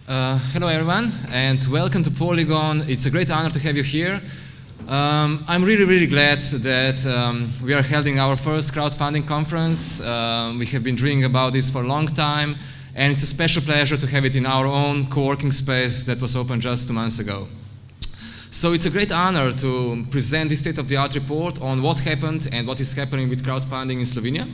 Hello everyone, and welcome to Polygon. It's a great honor to have you here. I'm really glad that we are holding our first crowdfunding conference. We have been dreaming about this for a long time, and it's a special pleasure to have it in our own co-working space that was opened just 2 months ago. So it's a great honor to present the state-of-the-art report on what happened and what is happening with crowdfunding in Slovenia.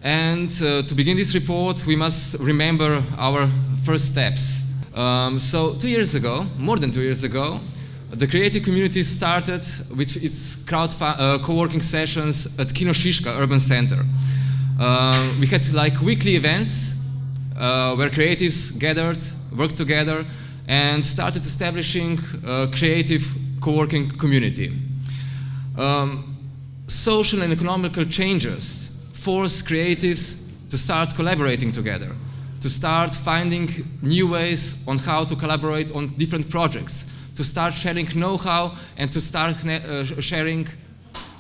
And to begin this report, we must remember our first steps. So 2 years ago, more than 2 years ago, the creative community started with its co-working sessions at Piškorič Urban Center. We had like weekly events where creatives gathered, worked together, and started establishing a creative co-working community. Social and economical changes forced creatives to start collaborating together, to start finding new ways on how to collaborate on different projects, to start sharing know-how, and to start sharing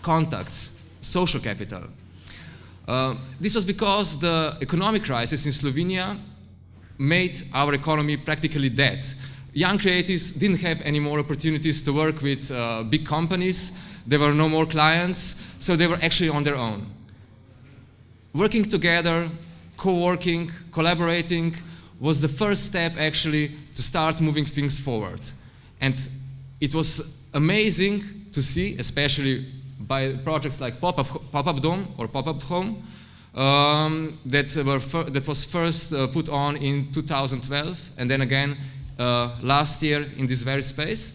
contacts, social capital. This was because the economic crisis in Slovenia made our economy practically dead. Young creatives didn't have any more opportunities to work with big companies. There were no more clients, so they were actually on their own. Working together, co-working, collaborating was the first step actually to start moving things forward. And it was amazing to see, especially by projects like Pop-Up Dom or Pop-Up Home, that was first put on in 2012 and then again last year in this very space,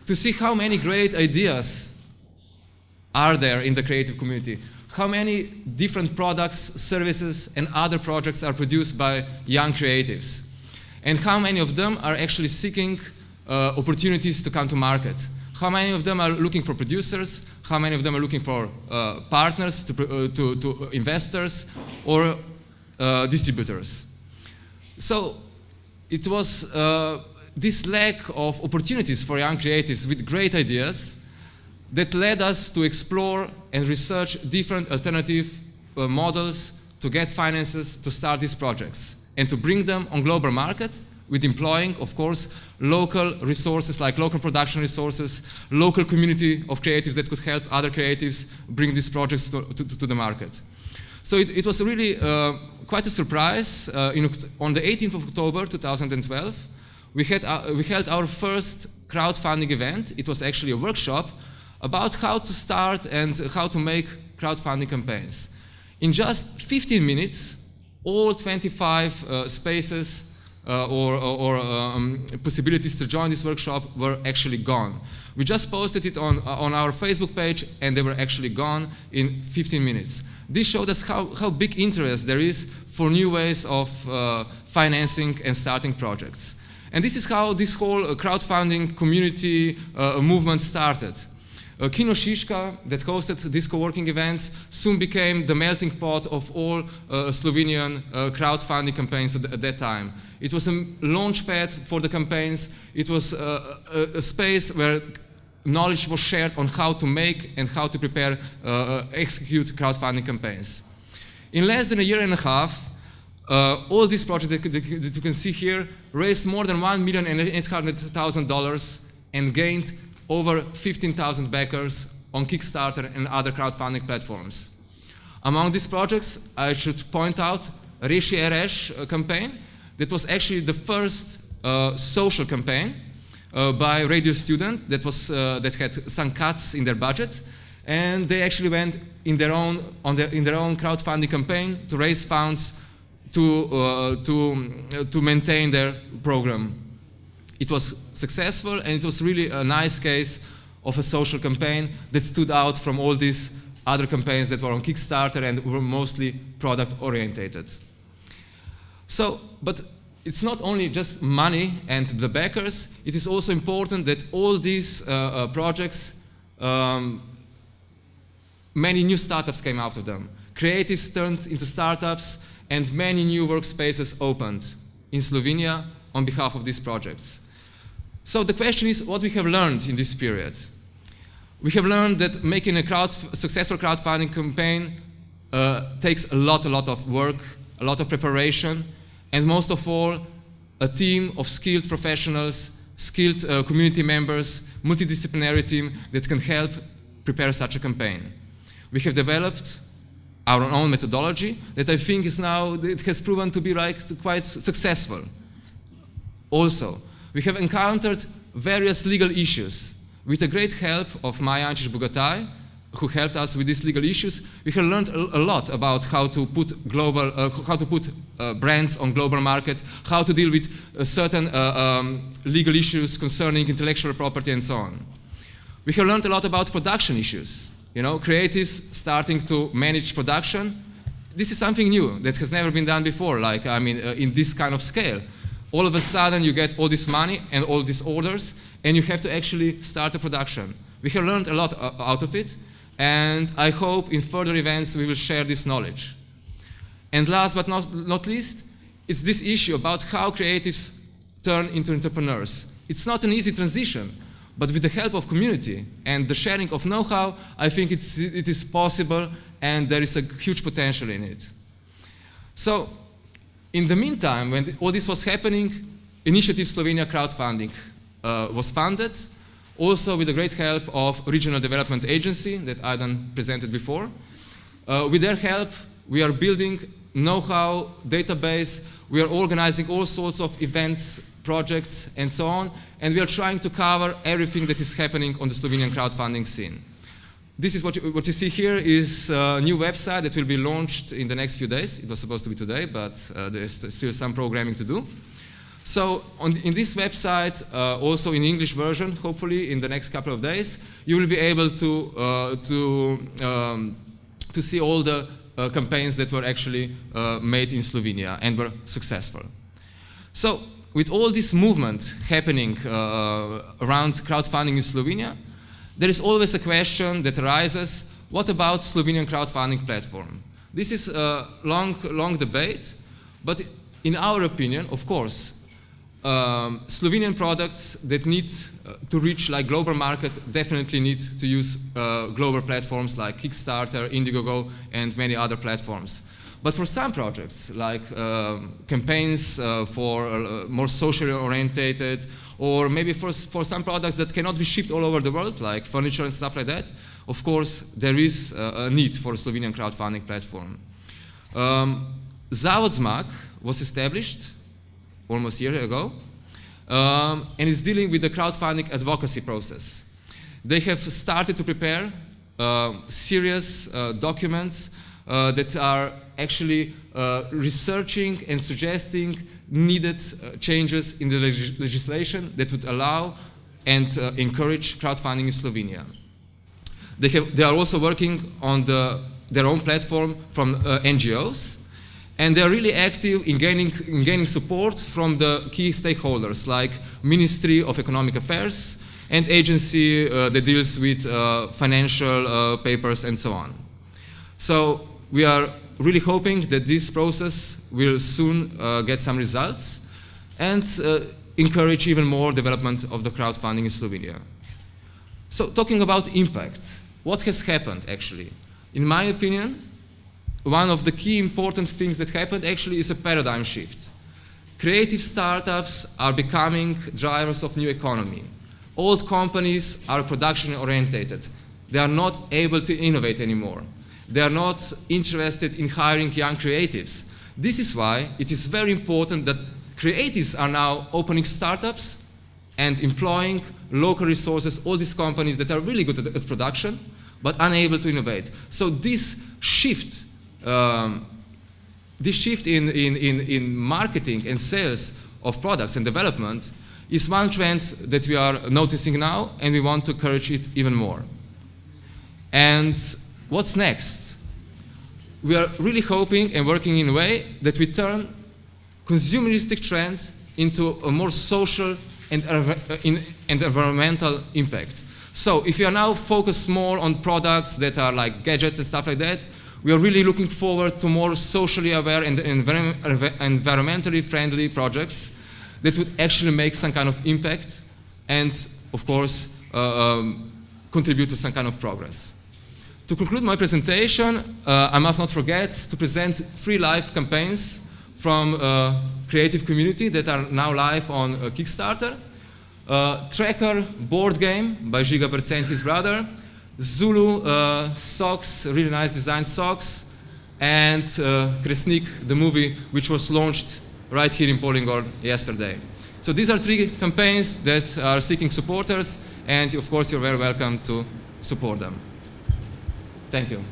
to see how many great ideas are there in the creative community. How many different products, services, and other projects are produced by young creatives, and how many of them are actually seeking opportunities to come to market. How many of them are looking for producers, how many of them are looking for partners, to investors, or distributors. So it was this lack of opportunities for young creatives with great ideas that led us to explore and research different alternative models to get finances to start these projects and to bring them on global market with employing, of course, local resources like local production resources, local community of creatives that could help other creatives bring these projects to the market. So it was really quite a surprise. On the 18th of October 2012, we held our first crowdfunding event. It was actually a workshop about how to start and how to make crowdfunding campaigns. In just 15 minutes, all 25 spaces or possibilities to join this workshop were actually gone. We just posted it on our Facebook page, and they were actually gone in 15 minutes. This showed us how big interest there is for new ways of financing and starting projects. And this is how this whole crowdfunding community movement started. Piškorič, that hosted these co-working events, soon became the melting pot of all Slovenian crowdfunding campaigns at that time. It was a launch pad for the campaigns. It was a space where knowledge was shared on how to make and how to prepare, execute crowdfunding campaigns. In less than a year and a half, all these projects that you can see here raised more than $1,800,000 and gained over 15,000 backers on Kickstarter and other crowdfunding platforms. Among these projects, I should point out Reši Ereš campaign. That was actually the first social campaign by Radio Student that had some cuts in their budget, and they actually went in their own crowdfunding campaign to raise funds to maintain their program. It was successful, and it was really a nice case of a social campaign that stood out from all these other campaigns that were on Kickstarter and were mostly product-orientated. So, but it's not only just money and the backers, it is also important that all these projects, many new startups came out of them. Creatives turned into startups, and many new workspaces opened in Slovenia on behalf of these projects. So the question is what we have learned in this period. We have learned that making a successful crowdfunding campaign takes a lot of work, a lot of preparation, and most of all, a team of skilled professionals, skilled community members, multidisciplinary team that can help prepare such a campaign. We have developed our own methodology that I think is now, it has proven to be quite successful. Also, we have encountered various legal issues. With the great help of Maja Ančić-Bogataj, who helped us with these legal issues, we have learned a lot about how to put brands on global market, how to deal with certain legal issues concerning intellectual property and so on. We have learned a lot about production issues. You know, creatives starting to manage production. This is something new that has never been done before, like, I mean, in this kind of scale. All of a sudden you get all this money and all these orders, and you have to actually start a production. We have learned a lot out of it, and I hope in further events we will share this knowledge. And last but not least, it's this issue about how creatives turn into entrepreneurs. It's not an easy transition, but with the help of community and the sharing of know-how, I think it is possible, and there is a huge potential in it. So, in the meantime, when all this was happening, Initiative Slovenia crowdfunding was funded, also with the great help of Regional Development Agency that Aidan presented before. With their help, we are building know-how database, we are organizing all sorts of events, projects, and so on, and we are trying to cover everything that is happening on the Slovenian crowdfunding scene. This is what you see here is a new website that will be launched in the next few days. It was supposed to be today, but there's still some programming to do. So in this website, also in English version, hopefully in the next couple of days, you will be able to see all the campaigns that were actually made in Slovenia and were successful. So with all this movement happening around crowdfunding in Slovenia, there is always a question that arises, what about Slovenian crowdfunding platform? This is a long debate, but in our opinion, of course, Slovenian products that need to reach like global market definitely need to use global platforms like Kickstarter, Indiegogo, and many other platforms. But for some projects, like campaigns for more socially orientated, or maybe for some products that cannot be shipped all over the world, like furniture and stuff like that, of course, there is a need for a Slovenian crowdfunding platform. Zavod Zmag was established almost a year ago, and is dealing with the crowdfunding advocacy process. They have started to prepare serious documents that are actually researching and suggesting needed changes in the legislation that would allow and encourage crowdfunding in Slovenia. They are also working on their own platform from NGOs, and they are really active in gaining support from the key stakeholders like Ministry of Economic Affairs and agency that deals with financial papers and so on. So we are really hoping that this process will soon get some results and encourage even more development of the crowdfunding in Slovenia. So talking about impact, what has happened actually? In my opinion, one of the key important things that happened actually is a paradigm shift. Creative startups are becoming drivers of new economy. Old companies are production oriented. They are not able to innovate anymore. They are not interested in hiring young creatives. This is why it is very important that creatives are now opening startups and employing local resources, all these companies that are really good at production, but unable to innovate. So this shift in marketing and sales of products and development is one trend that we are noticing now, and we want to encourage it even more. And what's next? We are really hoping and working in a way that we turn consumeristic trend into a more social and environmental impact. So if you are now focused more on products that are like gadgets and stuff like that, we are really looking forward to more socially aware and environmentally friendly projects that would actually make some kind of impact and, of course, contribute to some kind of progress. To conclude my presentation, I must not forget to present 3 live campaigns from creative community that are now live on Kickstarter. Tracker board game by Gigapercent and his brother. Zulu socks, really nice designed socks. And Kresnik, the movie, which was launched right here in Polygon yesterday. So these are 3 campaigns that are seeking supporters, and of course you're very welcome to support them. Thank you.